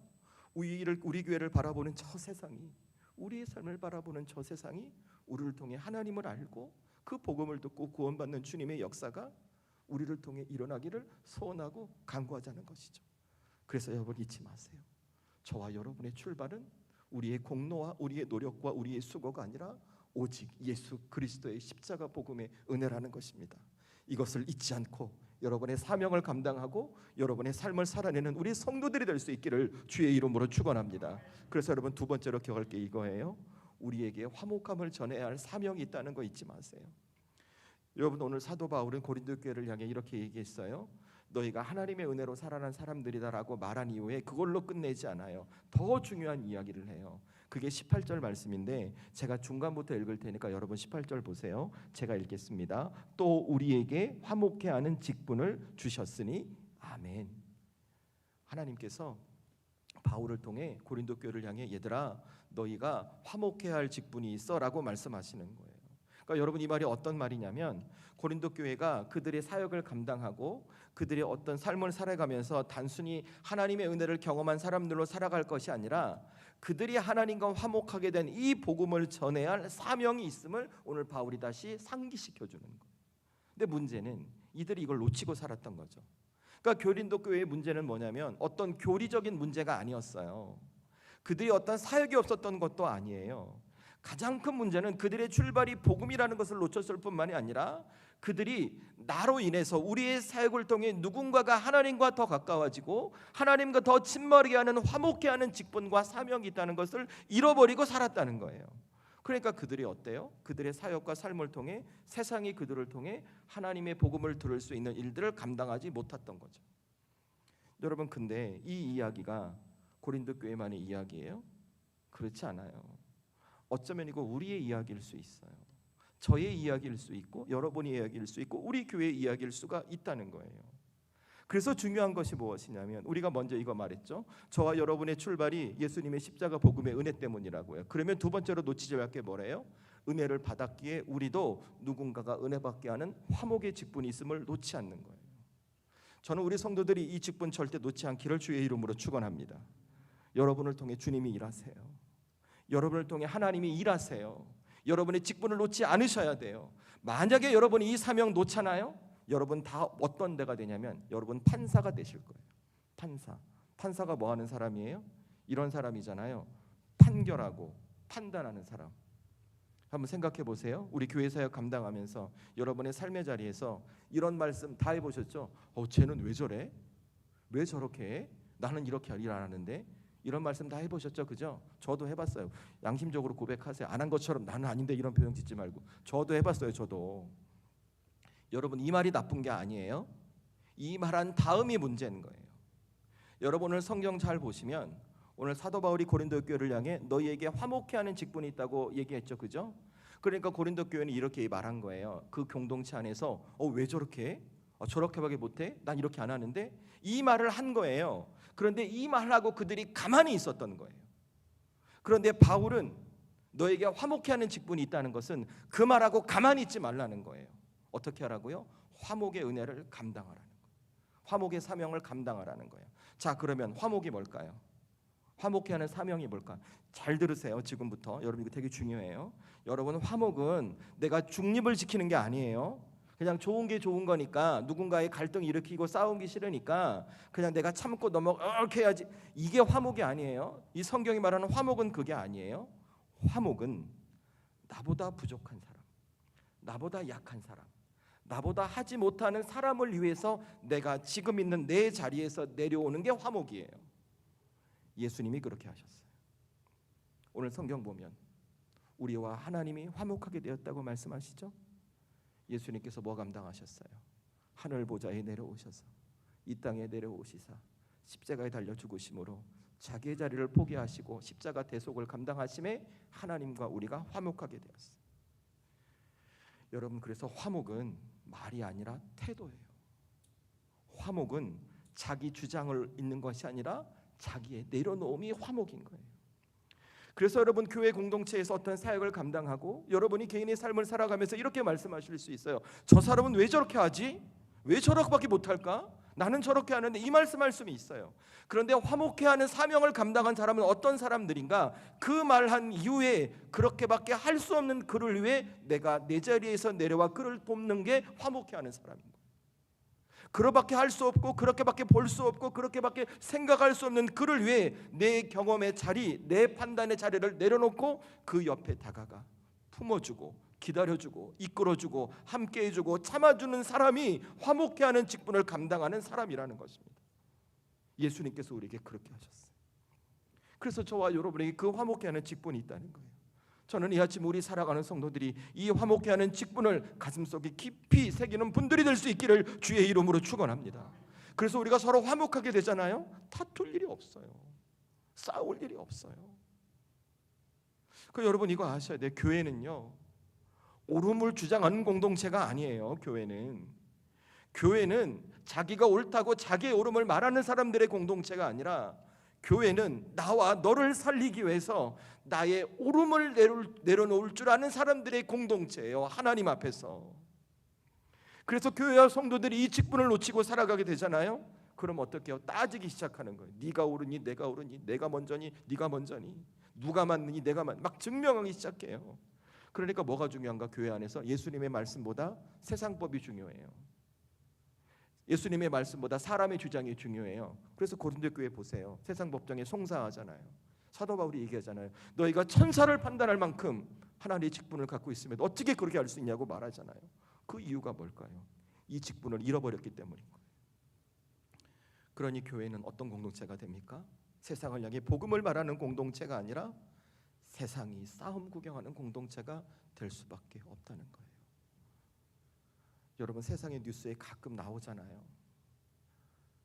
우리 교회를 바라보는 저 세상이, 우리의 삶을 바라보는 저 세상이 우리를 통해 하나님을 알고 그 복음을 듣고 구원받는 주님의 역사가 우리를 통해 일어나기를 소원하고 간구하자는 것이죠. 그래서 여러분, 잊지 마세요. 저와 여러분의 출발은 우리의 공로와 우리의 노력과 우리의 수고가 아니라 오직 예수 그리스도의 십자가 복음의 은혜라는 것입니다. 이것을 잊지 않고 여러분의 사명을 감당하고 여러분의 삶을 살아내는 우리 성도들이 될 수 있기를 주의 이름으로 축원합니다. 그래서 여러분, 두 번째로 기억할 게 이거예요. 우리에게 화목함을 전해야 할 사명이 있다는 거 잊지 마세요. 여러분, 오늘 사도 바울은 고린도 교회를 향해 이렇게 얘기했어요. 너희가 하나님의 은혜로 살아난 사람들이다라고 말한 이후에 그걸로 끝내지 않아요. 더 중요한 이야기를 해요. 그게 18절 말씀인데 제가 중간부터 읽을 테니까 여러분 18절 보세요. 제가 읽겠습니다. 또 우리에게 화목해 하는 직분을 주셨으니 아멘. 하나님께서 바울을 통해 고린도 교회를 향해 얘들아 너희가 화목해야 할 직분이 있어라고 말씀하시는 거예요. 그러니까 여러분 이 말이 어떤 말이냐면 고린도 교회가 그들의 사역을 감당하고 그들의 어떤 삶을 살아가면서 단순히 하나님의 은혜를 경험한 사람들로 살아갈 것이 아니라 그들이 하나님과 화목하게 된 이 복음을 전해야 할 사명이 있음을 오늘 바울이 다시 상기시켜 주는 거예요. 근데 문제는 이들이 이걸 놓치고 살았던 거죠. 그러니까 고린도 교회의 문제는 뭐냐면 어떤 교리적인 문제가 아니었어요. 그들이 어떤 사역이 없었던 것도 아니에요. 가장 큰 문제는 그들의 출발이 복음이라는 것을 놓쳤을 뿐만이 아니라 그들이 나로 인해서 우리의 사역을 통해 누군가가 하나님과 더 가까워지고 하나님과 더 친밀하게 하는 화목해 하는 직분과 사명이 있다는 것을 잃어버리고 살았다는 거예요. 그러니까 그들이 어때요? 그들의 사역과 삶을 통해 세상이 그들을 통해 하나님의 복음을 들을 수 있는 일들을 감당하지 못했던 거죠. 여러분 근데 이 이야기가 고린도 교회만의 이야기예요? 그렇지 않아요. 어쩌면 이거 우리의 이야기일 수 있어요. 저의 이야기일 수 있고 여러분의 이야기일 수 있고 우리 교회의 이야기일 수가 있다는 거예요. 그래서 중요한 것이 무엇이냐면 우리가 먼저 이거 말했죠. 저와 여러분의 출발이 예수님의 십자가 복음의 은혜 때문이라고요. 그러면 두 번째로 놓치지 말 게 뭐래요? 은혜를 받았기에 우리도 누군가가 은혜 받게 하는 화목의 직분이 있음을 놓지 않는 거예요. 저는 우리 성도들이 이 직분 절대 놓지 않기를 주의 이름으로 축원합니다. 여러분을 통해 주님이 일하세요. 여러분을 통해 하나님이 일하세요. 여러분의 직분을 놓지 않으셔야 돼요. 만약에 여러분이 이 사명 놓잖아요. 여러분 다 어떤 데가 되냐면 여러분 판사가 되실 거예요. 판사가 뭐 하는 사람이에요? 이런 사람이잖아요. 판결하고 판단하는 사람. 한번 생각해 보세요. 우리 교회 사역 감당하면서 여러분의 삶의 자리에서 이런 말씀 다 해보셨죠? 쟤는 왜 저래? 왜 저렇게 해? 나는 이렇게 일 안 하는데. 이런 말씀 다 해보셨죠? 그죠? 저도 해봤어요. 양심적으로 고백하세요. 안 한 것처럼 나는 아닌데 이런 표현 짓지 말고. 저도 해봤어요. 저도. 여러분 이 말이 나쁜 게 아니에요. 이 말한 다음이 문제인 거예요. 여러분 오늘 성경 잘 보시면 오늘 사도 바울이 고린도 교회를 향해 너희에게 화목해 하는 직분이 있다고 얘기했죠. 그죠? 그러니까 고린도 교회는 이렇게 말한 거예요. 그 공동체 안에서 왜 저렇게 해? 저렇게밖에 못해? 난 이렇게 안 하는데 이 말을 한 거예요. 그런데 이 말하고 그들이 가만히 있었던 거예요. 그런데 바울은 너에게 화목해 하는 직분이 있다는 것은 그 말하고 가만히 있지 말라는 거예요. 어떻게 하라고요? 화목의 은혜를 감당하라는 거예요. 화목의 사명을 감당하라는 거예요. 자 그러면 화목이 뭘까요? 화목해 하는 사명이 뭘까? 잘 들으세요. 지금부터 여러분 이거 되게 중요해요. 여러분 화목은 내가 중립을 지키는 게 아니에요. 그냥 좋은 게 좋은 거니까 누군가의 갈등 일으키고 싸우기 싫으니까 그냥 내가 참고 이렇게 해야지. 이게 화목이 아니에요. 이 성경이 말하는 화목은 그게 아니에요. 화목은 나보다 부족한 사람, 나보다 약한 사람, 나보다 하지 못하는 사람을 위해서 내가 지금 있는 내 자리에서 내려오는 게 화목이에요. 예수님이 그렇게 하셨어요. 오늘 성경 보면 우리와 하나님이 화목하게 되었다고 말씀하시죠. 예수님께서 뭐 감당하셨어요? 하늘 보좌에 내려오셔서 이 땅에 내려오시사 십자가에 달려 죽으심으로 자기의 자리를 포기하시고 십자가 대속을 감당하심에 하나님과 우리가 화목하게 되었어요. 여러분 그래서 화목은 말이 아니라 태도예요. 화목은 자기 주장을 있는 것이 아니라 자기의 내려놓음이 화목인 거예요. 그래서 여러분 교회 공동체에서 어떤 사역을 감당하고 여러분이 개인의 삶을 살아가면서 이렇게 말씀하실 수 있어요. 저 사람은 왜 저렇게 하지? 왜 저렇게밖에 못할까? 나는 저렇게 하는데 이 말씀할 수는 있어요. 그런데 화목해하는 사명을 감당한 사람은 어떤 사람들인가? 그 말한 이후에 그렇게밖에 할 수 없는 그를 위해 내가 내 자리에서 내려와 그를 돕는 게 화목해하는 사람입니다. 그렇게밖에 할 수 없고 그렇게밖에 볼 수 없고 그렇게밖에 생각할 수 없는 그를 위해 내 경험의 자리, 내 판단의 자리를 내려놓고 그 옆에 다가가 품어주고 기다려주고 이끌어주고 함께해주고 참아주는 사람이 화목해하는 직분을 감당하는 사람이라는 것입니다. 예수님께서 우리에게 그렇게 하셨어요. 그래서 저와 여러분에게 그 화목해하는 직분이 있다는 거예요. 저는 이 아침 우리 살아가는 성도들이 이 화목해하는 직분을 가슴속에 깊이 새기는 분들이 될 수 있기를 주의 이름으로 축원합니다. 그래서 우리가 서로 화목하게 되잖아요. 다툴 일이 없어요. 싸울 일이 없어요. 그 여러분 이거 아셔야 돼요. 교회는요, 옳음을 주장하는 공동체가 아니에요. 교회는 자기가 옳다고 자기의 옳음을 말하는 사람들의 공동체가 아니라, 교회는 나와 너를 살리기 위해서 나의 옳음을 내려놓을 줄 아는 사람들의 공동체예요. 하나님 앞에서. 그래서 교회와 성도들이 이 직분을 놓치고 살아가게 되잖아요. 그럼 어떻게 해요? 따지기 시작하는 거예요. 네가 옳으니 내가 옳으니, 내가 먼저니 네가 먼저니, 누가 맞느니 내가 막 증명하기 시작해요. 그러니까 뭐가 중요한가? 교회 안에서 예수님의 말씀보다 세상법이 중요해요. 예수님의 말씀보다 사람의 주장이 중요해요. 그래서 고린도 교회 보세요. 세상 법정에 송사하잖아요. 사도 바울이 얘기하잖아요. 너희가 천사를 판단할 만큼 하나님의 직분을 갖고 있으면 어떻게 그렇게 할 수 있냐고 말하잖아요. 그 이유가 뭘까요? 이 직분을 잃어버렸기 때문인 거예요. 그러니 교회는 어떤 공동체가 됩니까? 세상을 향해 복음을 말하는 공동체가 아니라 세상이 싸움 구경하는 공동체가 될 수밖에 없다는 거예요. 여러분, 세상의 뉴스에 가끔 나오잖아요.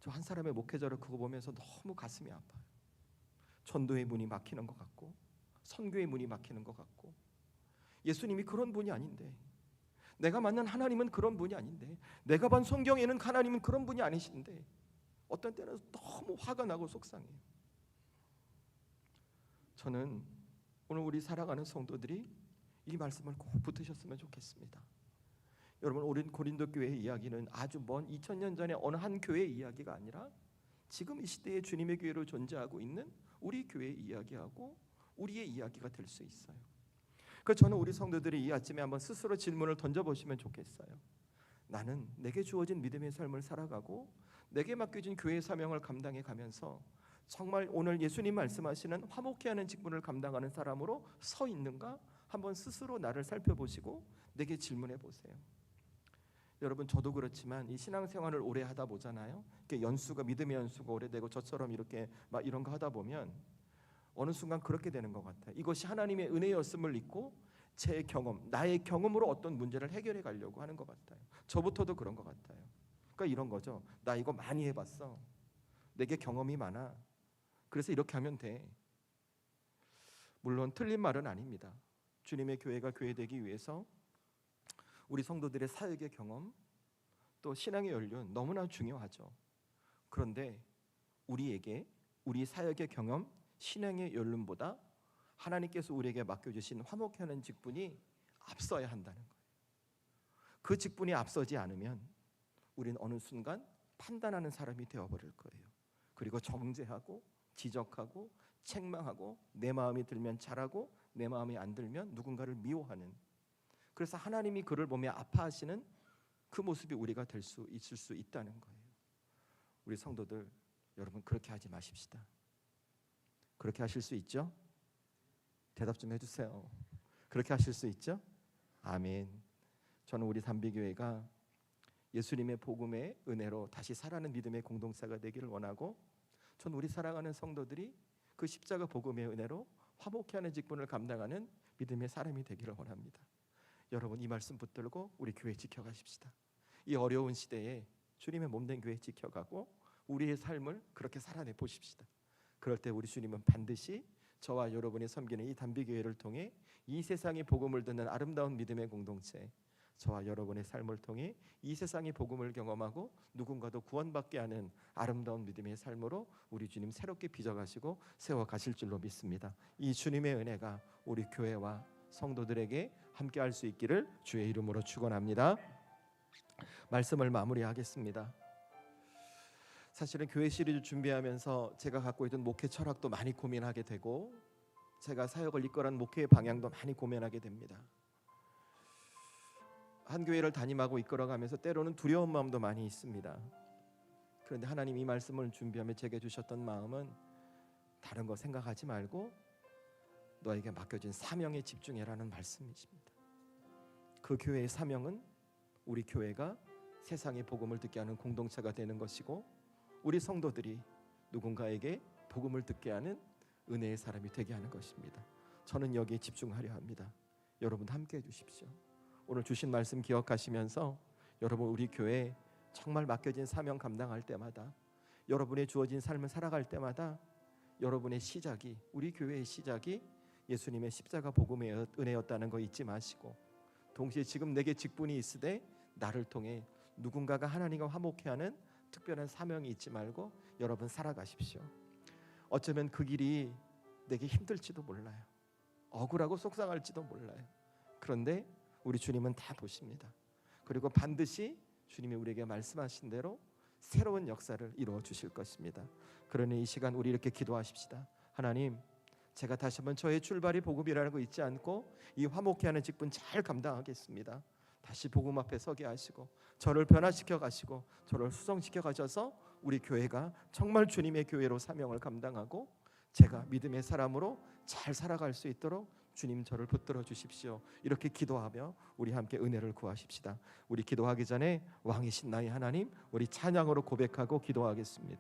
저 한 사람의 목회자를 그거 보면서 너무 가슴이 아파요. 전도의 문이 막히는 것 같고, 선교의 문이 막히는 것 같고, 예수님이 그런 분이 아닌데, 내가 만난 하나님은 그런 분이 아닌데, 내가 본 성경에는 하나님은 그런 분이 아니신데, 어떤 때는 너무 화가 나고 속상해요. 저는 오늘 우리 살아가는 성도들이 이 말씀을 꼭 붙으셨으면 좋겠습니다. 여러분, 우리 고린도 교회의 이야기는 아주 먼 2000년 전에 어느 한 교회의 이야기가 아니라 지금 이 시대에 주님의 교회로 존재하고 있는 우리 교회의 이야기하고 우리의 이야기가 될 수 있어요. 그래서 저는 우리 성도들이 이 아침에 한번 스스로 질문을 던져보시면 좋겠어요. 나는 내게 주어진 믿음의 삶을 살아가고 내게 맡겨진 교회의 사명을 감당해 가면서 정말 오늘 예수님 말씀하시는 화목케 하는 직분을 감당하는 사람으로 서 있는가? 한번 스스로 나를 살펴보시고 내게 질문해 보세요. 여러분, 저도 그렇지만 이 신앙생활을 오래 하다 보잖아요. 이렇게 연수가, 믿음의 연수가 오래되고 저처럼 이렇게 막 이런 거 하다 보면 어느 순간 그렇게 되는 것 같아요. 이것이 하나님의 은혜였음을 믿고 제 경험, 나의 경험으로 어떤 문제를 해결해 가려고 하는 것 같아요. 저부터도 그런 것 같아요. 그러니까 이런 거죠. 나 이거 많이 해봤어. 내게 경험이 많아. 그래서 이렇게 하면 돼. 물론 틀린 말은 아닙니다. 주님의 교회가 교회되기 위해서 우리 성도들의 사역의 경험, 또 신앙의 연륜 너무나 중요하죠. 그런데 우리에게 우리 사역의 경험, 신앙의 연륜보다 하나님께서 우리에게 맡겨주신 화목케 하는 직분이 앞서야 한다는 거예요. 그 직분이 앞서지 않으면 우리는 어느 순간 판단하는 사람이 되어버릴 거예요. 그리고 정죄하고 지적하고 책망하고, 내 마음이 들면 잘하고 내 마음이 안 들면 누군가를 미워하는, 그래서 하나님이 그를 보며 아파하시는 그 모습이 우리가 될 수 있을 수 있다는 거예요. 우리 성도들, 여러분 그렇게 하지 마십시다. 그렇게 하실 수 있죠? 대답 좀 해주세요. 그렇게 하실 수 있죠? 아멘. 저는 우리 담비교회가 예수님의 복음의 은혜로 다시 살아가는 믿음의 공동체가 되기를 원하고, 전 우리 살아가는 성도들이 그 십자가 복음의 은혜로 화목케 하는 직분을 감당하는 믿음의 사람이 되기를 원합니다. 여러분, 이 말씀 붙들고 우리 교회 지켜가십시다. 이 어려운 시대에 주님의 몸된 교회 지켜가고 우리의 삶을 그렇게 살아내 보십시다. 그럴 때 우리 주님은 반드시 저와 여러분이 섬기는 이 담비교회를 통해 이 세상의 복음을 듣는 아름다운 믿음의 공동체, 저와 여러분의 삶을 통해 이 세상의 복음을 경험하고 누군가도 구원받게 하는 아름다운 믿음의 삶으로 우리 주님 새롭게 빚어가시고 세워가실 줄로 믿습니다. 이 주님의 은혜가 우리 교회와 성도들에게 함께할 수 있기를 주의 이름으로 축원합니다. 말씀을 마무리하겠습니다. 사실은 교회 시리즈 준비하면서 제가 갖고 있던 목회 철학도 많이 고민하게 되고, 제가 사역을 이끌어가는 목회의 방향도 많이 고민하게 됩니다. 한 교회를 담임하고 이끌어가면서 때로는 두려운 마음도 많이 있습니다. 그런데 하나님 이 말씀을 준비하며 제게 주셨던 마음은 다른 거 생각하지 말고 너에게 맡겨진 사명에 집중해라는 말씀이십니다. 그 교회의 사명은 우리 교회가 세상의 복음을 듣게 하는 공동체가 되는 것이고, 우리 성도들이 누군가에게 복음을 듣게 하는 은혜의 사람이 되게 하는 것입니다. 저는 여기에 집중하려 합니다. 여러분 함께 해주십시오. 오늘 주신 말씀 기억하시면서 여러분 우리 교회 정말 맡겨진 사명 감당할 때마다, 여러분의 주어진 삶을 살아갈 때마다 여러분의 시작이, 우리 교회의 시작이 예수님의 십자가 복음의 은혜였다는 거 잊지 마시고, 동시에 지금 내게 직분이 있으되 나를 통해 누군가가 하나님과 화목해하는 특별한 사명이 있지 말고 여러분 살아가십시오. 어쩌면 그 길이 내게 힘들지도 몰라요. 억울하고 속상할지도 몰라요. 그런데 우리 주님은 다 보십니다. 그리고 반드시 주님이 우리에게 말씀하신 대로 새로운 역사를 이루어 주실 것입니다. 그러니 이 시간 우리 이렇게 기도하십시다. 하나님, 제가 다시 한번 저의 출발이 복음이라는 거 잊지 않고 이 화목해하는 직분 잘 감당하겠습니다. 다시 복음 앞에 서게 하시고 저를 변화시켜 가시고 저를 수성시켜 가셔서 우리 교회가 정말 주님의 교회로 사명을 감당하고 제가 믿음의 사람으로 잘 살아갈 수 있도록 주님 저를 붙들어 주십시오. 이렇게 기도하며 우리 함께 은혜를 구하십시다. 우리 기도하기 전에 왕이신 나의 하나님, 우리 찬양으로 고백하고 기도하겠습니다.